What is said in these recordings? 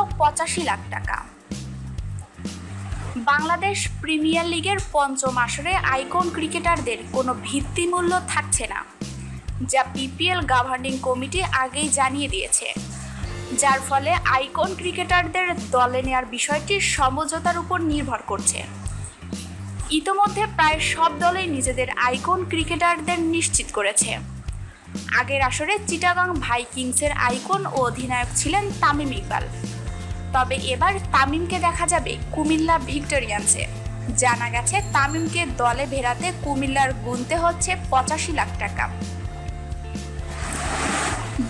৮৫ লাখ টাকা। বাংলাদেশ প্রিমিয়ার লিগের পঞ্চম আসরে আইকন ক্রিকেটারদের কোনো ভিত্তিমূল্য থাকছে না, যা বিপিএল গভর্নিং কমিটি আগেই জানিয়ে দিয়েছে, যার ফলে আইকন ক্রিকেটারদের দলে নেওয়ার বিষয়টি সমঝোতার উপর নির্ভর করছে। ইতোমধ্যে প্রায় সব দলই নিজেদের আইকন ক্রিকেটারদের নিশ্চিত করেছে। আগের আসরে চিটাগাং ভাইকিংসের আইকন ও অধিনায়ক ছিলেন তামিম ইকবাল, তবে এবার তামিমকে দেখা যাবে কুমিল্লা ভিক্টোরিয়ান্সে। জানা গেছে তামিমকে দলে ভেড়াতে কুমিল্লার গুনতে হচ্ছে ৮৫ লাখ টাকা।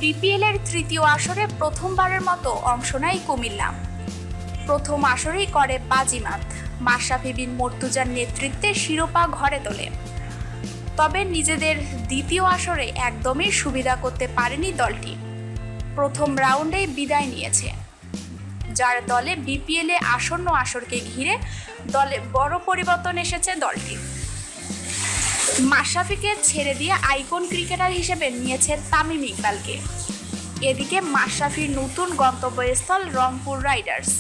বিপিএলের তৃতীয় আসরে প্রথমবারের মতো অংশ নেয় কুমিল্লা। প্রথম আসরেই করে বাজিমাত, মাশরাফি বিন মর্তুজার নেতৃত্বে শিরোপা ঘরে তোলে। তবে নিজেদের দ্বিতীয় আসরে একদমই সুবিধা করতে পারেনি দলটি। প্রথম রাউন্ডেই বিদায় নিয়েছে, যার দলে বিপিএলে আসন্ন আসরকে ঘিরে দলে বড় পরিবর্তন এসেছে দলটি। মাশরাফিকে ছেড়ে দিয়ে আইকন ক্রিকেটার হিসেবে নিয়েছে তামিম ইকবালকে। এদিকে মাশরাফির নতুন গন্তব্যস্থল রংপুর রাইডার্স।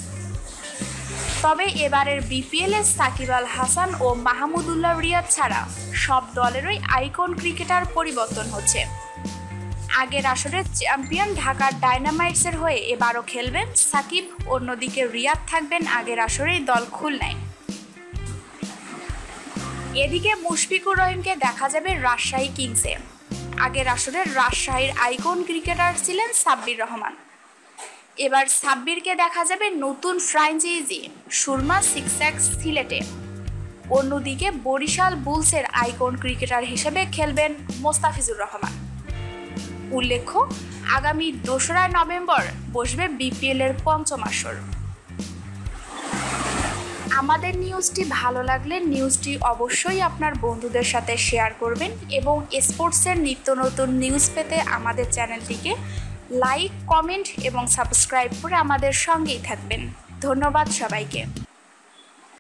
তবে এবারের বিপিএলে সাকিব আল হাসান ও মাহমুদুল্লাহ রিয়াদ ছাড়া সব দলেরই আইকন ক্রিকেটার পরিবর্তন হচ্ছে। আগের আসরের চ্যাম্পিয়ন ঢাকা ডায়নামাইটসের হয়ে এবারও খেলবেন সাকিব, অন্যদিকে রিয়াদ থাকবেন আগের আসরেই দল খুলনায়। এদিকে মুশফিকুর রহিমকে দেখা যাবে রাজশাহী কিংসে। আগের আসরের রাজশাহীর আইকন ক্রিকেটার ছিলেন সাব্বির রহমান, এবার সাব্বিরকে দেখা যাবে নতুন ফ্র্যাঞ্চাইজি সুরমা সিক্সেক্স সিলেটে। অন্যদিকে বরিশাল বুলসের আইকন ক্রিকেটার হিসেবে খেলবেন মোস্তাফিজুর রহমান। উল্লেখ্য, আগামী ২রা নভেম্বর বসবে বিপিএলের পঞ্চম আসর। আমাদের নিউজটি ভালো লাগলে নিউজটি অবশ্যই আপনার বন্ধুদের সাথে শেয়ার করবেন এবং স্পোর্টসের নিত্য নতুন নিউজ পেতে আমাদের চ্যানেলটিকে লাইক, কমেন্ট এবং সাবস্ক্রাইব করে আমাদের সঙ্গেই থাকবেন। ধন্যবাদ সবাইকে।